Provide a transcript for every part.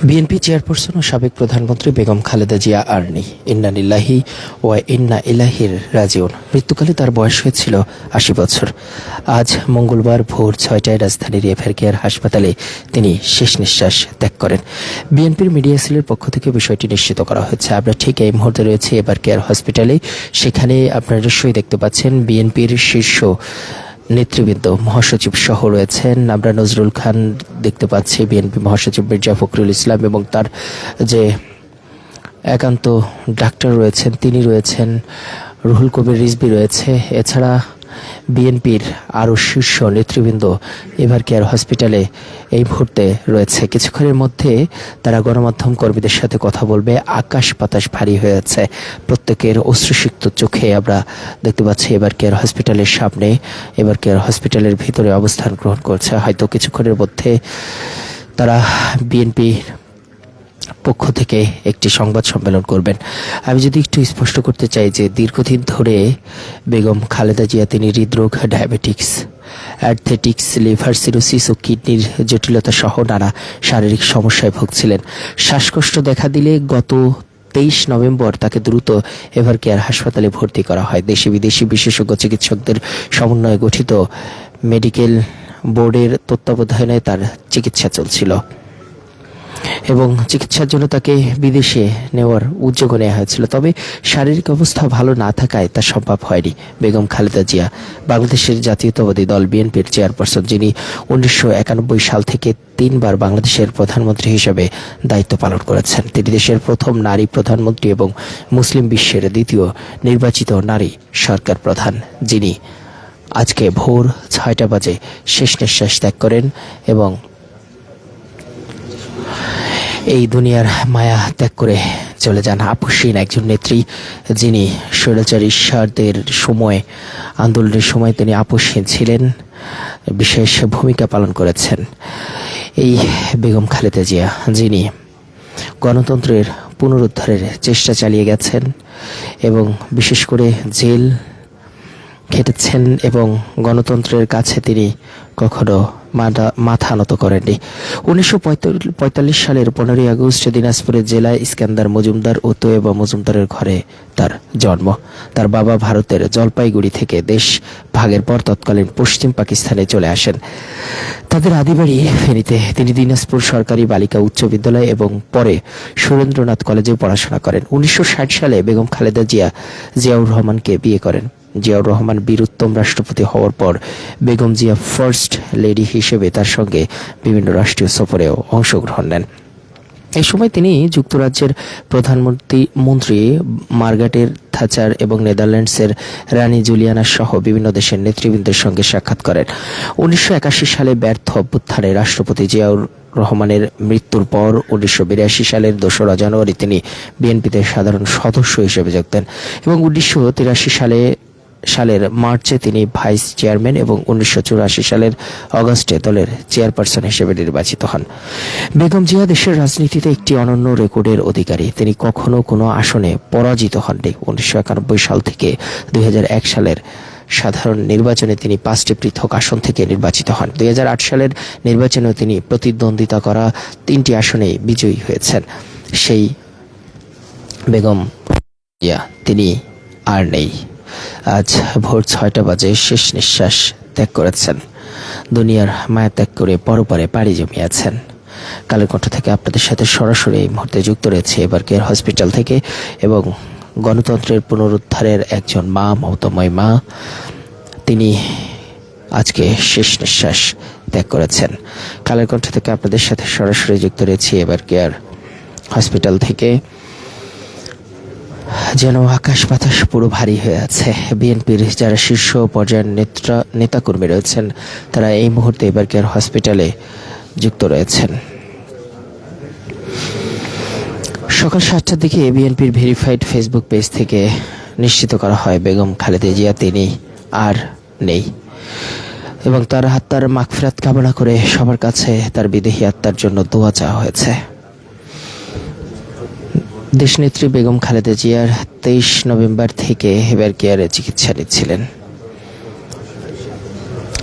BNP chairperson ও সাবেক প্রধানমন্ত্রী বেগম খালেদা জিয়া আর নেই। ইন্না লিল্লাহি ওয়া ইন্না ইলাইহি রাজিউন। মৃত্যুকালে তার বয়স হয়েছিল ৮০ বছর। আজ মঙ্গলবার ভোর ৬টায় রাজধানীর এভার কেয়ার হাসপাতালে তিনি শেষ নিঃশ্বাস ত্যাগ করেন। বিএনপির মিডিয়া সেলের পক্ষ থেকে বিষয়টি নিশ্চিত করা হয়েছে। আমরা ঠিক এই মুহূর্তে রয়েছে এভার কেয়ার হসপিটালে। সেখানে আপনারা নিশ্চয়ই দেখতে পাচ্ছেন বিএনপির শীর্ষ নেতৃবৃন্দ, মহাসচিব সহ রয়েছেন। আমরা নজরুল খান দেখতে পাচ্ছি, বিএনপি মহাসচিব মির্জা ফখরুল ইসলাম এবং তার যে একান্ত ডাক্তার রয়েছেন তিনি রয়েছেন, রুহুল কবির রিজভী রয়েছে। এছাড়া বিএনপির আরও শীর্ষ নেতৃবৃন্দ এভার কেয়ার হসপিটালে এই মুহূর্তে রয়েছে। কিছুক্ষণের মধ্যে তারা গণমাধ্যম কর্মীদের সাথে কথা বলবে। আকাশ বাতাস ভারী হয়েছে, প্রত্যেকের অশ্রুসিক্ত চোখে আমরা দেখতে পাচ্ছি এভার কেয়ার হসপিটালের সামনে, এভার কেয়ার হসপিটালের ভিতরে অবস্থান গ্রহণ করছে। হয়তো কিছুক্ষণের মধ্যে তারা বিএনপি পক্ষ থেকে একটি সংবাদ সম্মেলন করবেন। আমি যদি একটু স্পষ্ট করতে চাই যে দীর্ঘদিন ধরে বেগম খালেদা জিয়া তিনি হৃদরোগ, ডায়াবেটিক্স, অ্যাথলেটিক্স, লিভার সিরোসিস ও কিডনির জটিলতা সহ নানা শারীরিক সমস্যায় ভুগছিলেন। শ্বাসকষ্ট দেখা দিলে গত 23 নভেম্বর তাকে দ্রুত এভার কেয়ার হাসপাতালে ভর্তি করা হয়। দেশি বিদেশি বিশেষজ্ঞ চিকিৎসকদের সমন্বয়ে গঠিত মেডিকেল বোর্ডের তত্ত্বাবধানে তার চিকিৎসা চলছিল এবং চিকিৎসার জন্য তাকে বিদেশে নেওয়ার উদ্যোগ নেওয়া হয়েছিল। তবে শারীরিক অবস্থা ভালো না থাকায় তা সম্ভব হয়নি। বেগম খালেদা জিয়া বাংলাদেশের জাতীয়তাবাদী দল বিএনপির চেয়ারপারসন, যিনি 1991 সাল থেকে 3 বার বাংলাদেশের প্রধানমন্ত্রী হিসেবে দায়িত্ব পালন করেছেন। তিনি দেশের প্রথম নারী প্রধানমন্ত্রী এবং মুসলিম বিশ্বের দ্বিতীয় নির্বাচিত নারী সরকার প্রধান, যিনি আজকে ভোর 6টা বাজে শেষ নিঃশ্বাস ত্যাগ করেন এবং এই দুনিয়ার মায়া ত্যাগ করে চলে যান। আপসহীন একজন নেত্রী, যিনি স্বৈরাচারী ঈশ্বরদের সময়, আন্দোলনের সময় তিনি আপসহীন ছিলেন, বিশেষ ভূমিকা পালন করেছেন। এই বেগম খালেদা জিয়া, যিনি গণতন্ত্রের পুনরুদ্ধারের চেষ্টা চালিয়ে গেছেন এবং বিশেষ করে জেল খেটেছেন এবং গণতন্ত্রের কাছে তিনি কখনো মাথা নত করেননি। 1945 সালের 15ই আগস্ট দিনাজপুরের জেলায় ইস্কান্দার মজুমদার ও তৈয়বা মজুমদারের ঘরে তার জন্ম। তার বাবা ভারতের জলপাইগুড়ি থেকে দেশ ভাগের পর তৎকালীন পশ্চিম পাকিস্তানে চলে আসেন। তাদের আদিবাড়ি ফেনীতে। তিনি দিনাজপুর সরকারি বালিকা উচ্চ বিদ্যালয় এবং পরে সুরেন্দ্রনাথ কলেজে পড়াশোনা করেন। 1960 সালে বেগম খালেদা জিয়া জিয়াউর রহমানকে বিয়ে করেন। জিয়াউর রহমান বীরুত্তম রাষ্ট্রপতি হওয়ার পর বেগম জিয়া ফার্স্ট লেডি হিসেবে তার সঙ্গে বিভিন্ন রাষ্ট্রীয় সফরেও অংশগ্রহণ নেন। এই সময় তিনি যুক্তরাজ্যের প্রধানমন্ত্রী মার্গারেট থাচার এবং নেদারল্যান্ডসের রানী জুলিয়ানা সহ বিভিন্ন দেশের নেতৃবৃন্দের সঙ্গে সাক্ষাৎ করেন। 1981 সালে ব্যর্থ অভ্যুত্থানে রাষ্ট্রপতি জিয়াউর রহমানের মৃত্যুর পর 1982 সালের 2রা জানুয়ারি তিনি বিএনপিতে সাধারণ সদস্য হিসেবে যোগ দেন এবং 1983 সালের মার্চে তিনি ভাইস চেয়ারম্যান এবং 1984 সালের অগস্টে দলের চেয়ারপারসন হিসেবে নির্বাচিত হন। বেগম জিয়া দেশের রাজনীতিতে একটি অনন্য রেকর্ডের অধিকারী। তিনি কখনো কোনো আসনে পরাজিত হননি। 1991 সাল থেকে 2001 সালের সাধারণ নির্বাচনে তিনি 5টি পৃথক আসন থেকে নির্বাচিত হন। 2008 সালের নির্বাচনেও তিনি প্রতিদ্বন্দ্বিতা করা 3টি আসনে বিজয়ী হয়েছেন। সেই বেগম জিয়া তিনি আর নেই। আজ ভোর 6টা বাজে শেষ নিঃশ্বাস ত্যাগ করেছেন। দুনিয়ার মায়া ত্যাগ করে পরপারে পাড়ি জমিয়েছেন। কালের কণ্ঠ থেকে আপনাদের সাথে সরাসরি এই মুহূর্তে যুক্ত রয়েছে এভার কেয়ার হসপিটাল থেকে এবং গণতন্ত্রের পুনরুদ্ধারের একজন মা, মমতাময় মা, তিনি আজকে শেষ নিঃশ্বাস ত্যাগ করেছেন। কালের কণ্ঠ থেকে আপনাদের সাথে সরাসরি যুক্ত রয়েছে এভার কেয়ার হসপিটাল থেকে। যেন আকাশ বাতাস পুরো ভারী হয়ে আছে। বিএনপির যারা শীর্ষ পর্যায়ের নেতাকর্মী রয়েছেন তারা এই মুহূর্তে এভার কেয়ার হসপিটালে যুক্ত রয়েছেন। সকাল 7টার দিকে বিএনপির ভেরিফাইড ফেসবুক পেজ থেকে নিশ্চিত করা হয় বেগম খালেদা জিয়া তিনি আর নেই এবং তার আত্মার মাগফিরাত কামনা করে সবার কাছে তার বিদেহী আত্মার জন্য দোয়া চাওয়া হয়েছে। দেশনেত্রী বেগম খালেদা জিয়ার 23 নভেম্বর থেকে এভার কেয়ারে চিকিৎসা নিচ্ছিলেন।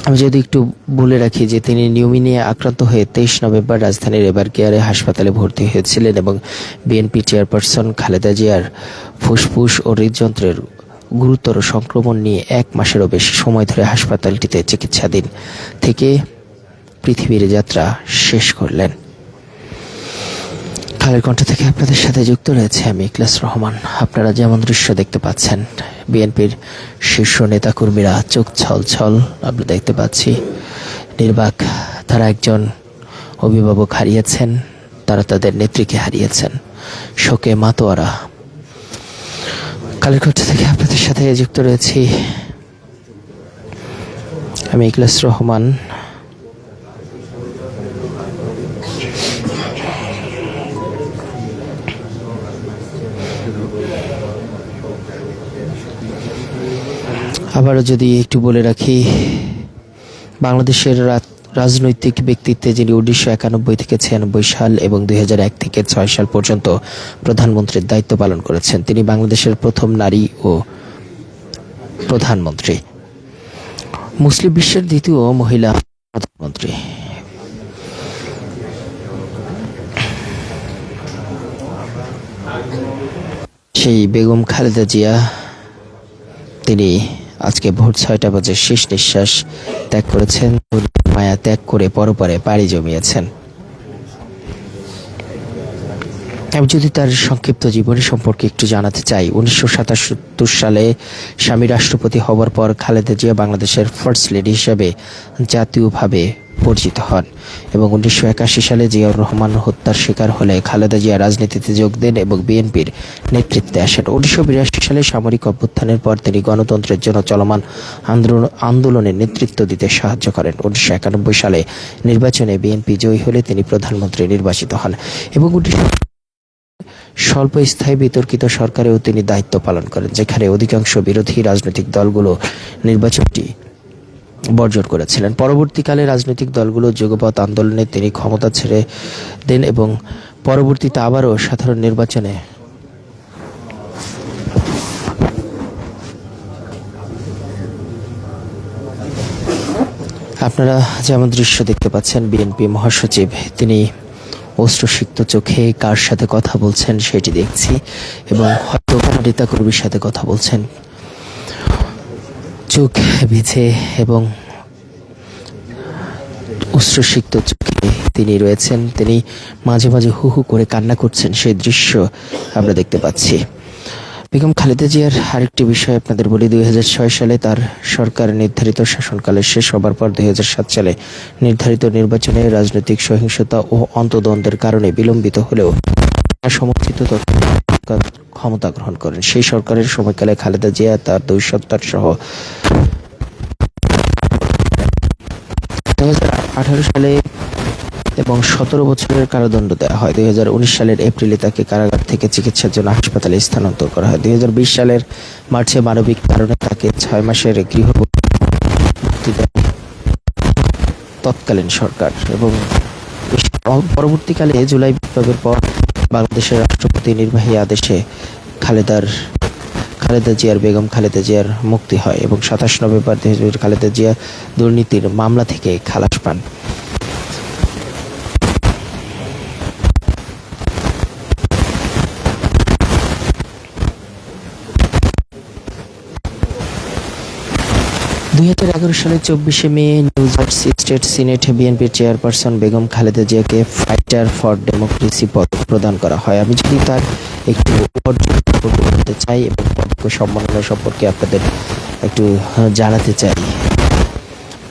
আমি যদি একটু বলে রাখি যে তিনি নিউমোনিয়া আক্রান্ত হয়ে 23 নভেম্বর রাজধানীর এভার কেয়ারে হাসপাতালে ভর্তি হয়েছিলেন এবং বিএনপি চেয়ারপারসন খালেদা জিয়ার ফুসফুস ও হৃদযন্ত্রের গুরুতর সংক্রমণ নিয়ে 1 মাসেরও বেশি সময় ধরে হাসপাতালটিতে চিকিৎসাধীন থেকে পৃথিবীর যাত্রা শেষ করলেন। কালের কণ্ঠ থেকে আপনাদের সাথে যুক্ত রয়েছে আমি ইখলাস রহমান। আপনারা যেমন দৃশ্য দেখতে পাচ্ছেন, বিএনপির শীর্ষ নেতাকর্মীরা চোখ ছলছল আমরা দেখতে পাচ্ছি। নির্বাক, তারা একজন অভিভাবক হারিয়েছেন, তারা তাদের নেত্রীকে হারিয়েছেন, শোকে মাতোয়ারা। কালের কণ্ঠ থেকে আপনাদের সাথে যুক্ত রয়েছি আমি ইখলাস রহমান। আবারও যদি একটু বলে রাখি, বাংলাদেশের রাজনৈতিক ব্যক্তিত্বে যিনি 1991 থেকে 96 সাল এবং 2001 থেকে 6 সাল পর্যন্ত প্রধানমন্ত্রীর দায়িত্ব পালন করেছেন, তিনি বাংলাদেশের প্রথম নারী ও প্রধানমন্ত্রী, মুসলিম বিশ্বের দ্বিতীয় মহিলা প্রধানমন্ত্রী। সেই বেগম খালেদা জিয়া, তিনি আজকে ভোর 6টা বাজে শেষ নিঃশ্বাস ত্যাগ করেছেন। মায়া ত্যাগ করে পরপারে পাড়ি জমিয়েছেন। আমি যদি তার সংক্ষিপ্ত জীবনী সম্পর্কে একটু জানাতে চাই, 1977 সালে স্বামী রাষ্ট্রপতি হবার পর খালেদা জিয়া বাংলাদেশের ফার্স্ট লেডি হিসেবে জাতীয়ভাবে পরিচিত হন এবং 1981 সালে জিয়াউর রহমান হত্যার শিকার হলে খালেদা জিয়া রাজনীতিতে যোগ দেন এবং বিএনপির নেতৃত্বে আসেন। 1982 সালে সামরিক অভ্যুত্থানের পর তিনি গণতন্ত্রের জন্য চলমান আন্দোলনের নেতৃত্ব দিতে সাহায্য করেন। 1991 সালে নির্বাচনে বিএনপি জয়ী হলে তিনি প্রধানমন্ত্রী নির্বাচিত হন এবং স্বল্পস্থায়ী বিতর্কিত সরকারেও তিনি দায়িত্ব পালন করেন, যেখানে অধিকাংশ বিরোধী রাজনৈতিক দলগুলো নির্বাচনটি বর্জন করেছিলেন। পরবর্তীকালে রাজনৈতিক দলগুলো যুগপৎ আন্দোলনে তিনি ক্ষমতা ছেড়ে দেন এবং পরবর্তীতে আবারও সাধারণ নির্বাচনে আপনারা যেমন দৃশ্য দেখতে পাচ্ছেন, বিএনপি মহাসচিব তিনি অশ্রুসিক্ত চোখে কার সাথে কথা বলছেন সেটি দেখছি এবং হয়তো কোনো নেতাকর্মীর সাথে কথা বলছেন, চোখ ভিজে এবং অশ্রুসিক্ত চোখে তিনি রয়েছেন। তিনি মাঝে মাঝে হু হু করে কান্না করছেন, সেই দৃশ্য আমরা দেখতে পাচ্ছি। বেগম খালেদা জিয়ার আরেকটি বিষয় আপনাদের বলি, 2006 সালে তার সরকার নির্ধারিত শাসনকালে শেষ হবার পর 2007 সালে নির্ধারিত নির্বাচনে রাজনৈতিক সহিংসতা ও অন্তদ্বন্দ্বের কারণে বিলম্বিত হলেও সমর্থিত ক্ষমতা গ্রহণ করেন। সেই সরকারের সময়কালে খালেদা জিয়া তার 2 সন্তান সহ 2018 সালে এবং 17 বছরের কারাদণ্ড দেওয়া হয়। 2019 সালের এপ্রিলে তাকে কারাগার থেকে চিকিৎসার জন্য হাসপাতালে স্থানান্তর করা হয়। 2020 সালের মার্চে মানবিক কারণে তাকে 6 মাসের গৃহবন্দী দেয় তৎকালীন সরকার এবং পরবর্তীকালে জুলাই বিপ্লবের পর বাংলাদেশের রাষ্ট্রপতি নির্বাহী আদেশে বেগম খালেদা জিয়ার মুক্তি হয় এবং 27 নভেম্বর খালেদা জিয়া দুর্নীতির মামলা থেকে খালাস পান। সালের 24শে মে নিউ জার্সি স্টেট সিনেটে বিএনপির চেয়ারপারসন বেগম খালেদা জিয়াকে ফাইটার ফর ডেমোক্রেসি পদক প্রদান করা হয়। আমি যদি তার একটু অর্জন করতে চাই এবং পদক সম্মাননা সম্পর্কে আপনাদের একটু জানাতে চাই।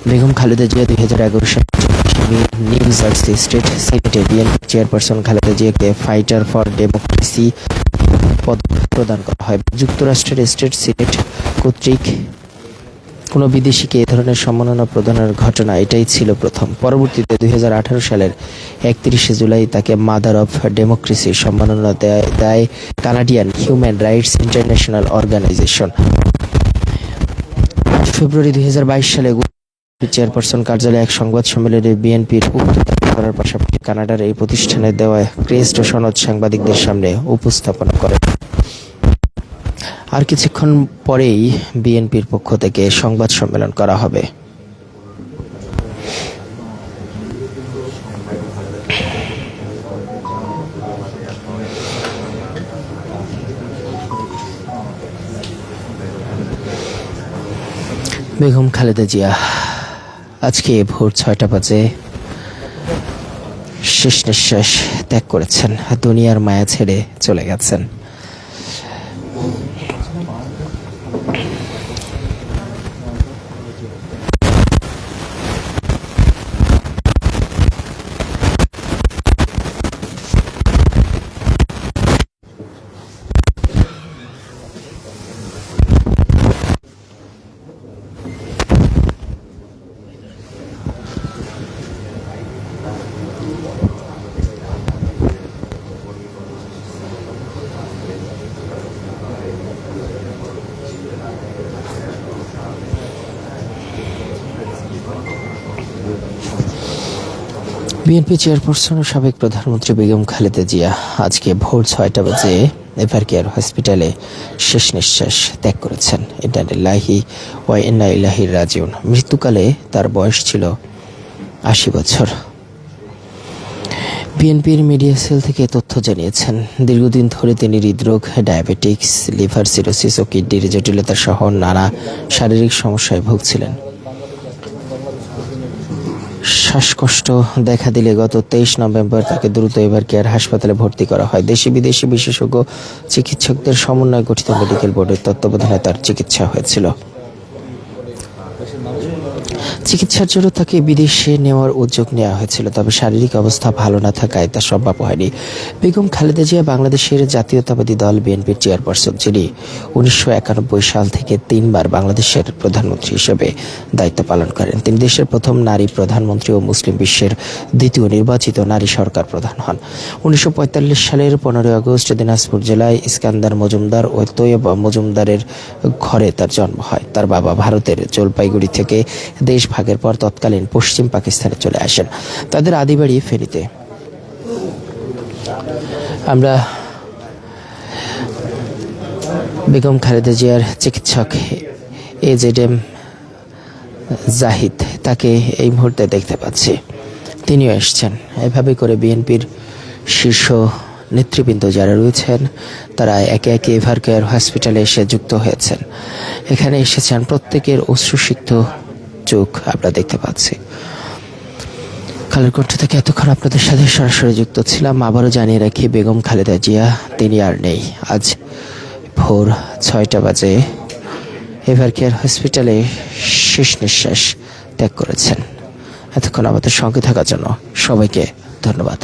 বেগম খালেদা জিয়া 2011 সালে নিউ জার্সি স্টেট সিনেটে বিএনপি চেয়ারপারসন খালেদা জিয়াকে ফাইটার ফর ডেমোক্রেসি পদক প্রদান করা হয়। যুক্তরাষ্ট্রের স্টেট সিনেট কর্তৃক কোনো বিদেশিকে এ ধরনের সম্মাননা প্রদানের ঘটনা এটাই ছিল প্রথম। পরবর্তীতে 2018 সালের 31শে জুলাই তাকে মাদার অফ ডেমোক্রেসি সম্মাননা দেয় Canadian human rights international organisation. February 2022 সালে চেয়ারপারসন কার্যালয়ে এক সংবাদ সম্মেলনে বিএনপির উক্ত দাবি করার পাশাপাশি কানাডার এই প্রতিষ্ঠানে দেওয়া ক্রেস্ট ও সনদ সাংবাদিকদের সামনে উপস্থাপনা করেন। আর কিছুক্ষণ পরেই বিএনপির পক্ষ থেকে সংবাদ সম্মেলন করা হবে। বেগম খালেদা জিয়া আজকে ভোর 6টা বাজে শেষ নিঃশ্বাস ত্যাগ করেছেন, দুনিয়ার মায়া ছেড়ে চলে গেছেন। বিএনপি চেয়ারপারসন ও সাবেক প্রধানমন্ত্রী বেগম খালেদা জিয়া আজকে ভোর 6টা বাজে এভারকেয়ার হসপিটালে শেষ নিঃশ্বাস ত্যাগ করেছেন। ইন্না লিল্লাহি ওয়া ইন্না ইলাইহি রাজিউন। মৃত্যুকালে তার বয়স ছিল 80 বছর। বিএনপির মিডিয়া সেল থেকে তথ্য জানিয়েছেন, দীর্ঘদিন ধরে তিনি হৃদরোগ, ডায়াবেটিক্স, লিভার সিরোসিস ও কিডনির জটিলতা সহ নানা শারীরিক সমস্যায় ভুগছিলেন। শ্বাসকষ্ট দেখা দিলে গত 23 নভেম্বর তাকে দ্রুত এভারকেয়ার হাসপাতালে ভর্তি করা হয়। দেশি বিদেশি বিশেষজ্ঞ চিকিৎসকদের সমন্বয়ে গঠিত মেডিকেল বোর্ডের তত্ত্বাবধানে তার চিকিৎসা হয়েছিল। চিকিৎসার জন্য তাকে বিদেশে নেওয়ার উদ্যোগ নেওয়া হয়েছিল, তবে শারীরিক অবস্থা ভালো না থাকায় তা সম্ভব হয়নি। বেগম খালেদা জিয়া বাংলাদেশের জাতীয়তাবাদী দল বিএনপির চেয়ারপারসন, যিনি 1991 সাল থেকে 3 বার বাংলাদেশের প্রধানমন্ত্রী হিসেবে দায়িত্ব পালন করেন। তিনি দেশের প্রথম নারী প্রধানমন্ত্রী ও মুসলিম বিশ্বের দ্বিতীয় নির্বাচিত নারী সরকার প্রধান হন। 1945 সালের 15 আগস্ট দিনাজপুর জেলায় ইস্কান্দার মজুমদার ও তৈয়ব মজুমদারের ঘরে তার জন্ম হয়। তার বাবা ভারতের জলপাইগুড়ি থেকে দেশ ভাগের পর তৎকালীন পশ্চিম পাকিস্তানে চলে আসেন। তাদের আদিবাড়ি ফেনীতে। আমরা বেগম খালেদা জিয়ার চিকিৎসক AZM জাহিদ তাকে এই মুহূর্তে দেখতে পাচ্ছি, তিনিও এসছেন। এভাবে করে বিএনপির শীর্ষ নেতৃবৃন্দ যারা রয়েছেন তারা একে একে এভারকেয়ার হসপিটালে এসে যুক্ত হয়েছেন। এখানে এসেছেন, প্রত্যেকের অশ্রুসিক্ত চোখ আমরা দেখতে পাচ্ছি। কালের কণ্ঠ থেকে এতক্ষণ আপনাদের সাথে সরাসরি যুক্ত ছিলাম। আবারও জানিয়ে রাখি, বেগম খালেদা জিয়া তিনি আর নেই। আজ ভোর 6টা বাজে এভারকেয়ার হসপিটালে শেষ নিঃশ্বাস ত্যাগ করেছেন। এতক্ষণ আমাদের সঙ্গে থাকার জন্য সবাইকে ধন্যবাদ।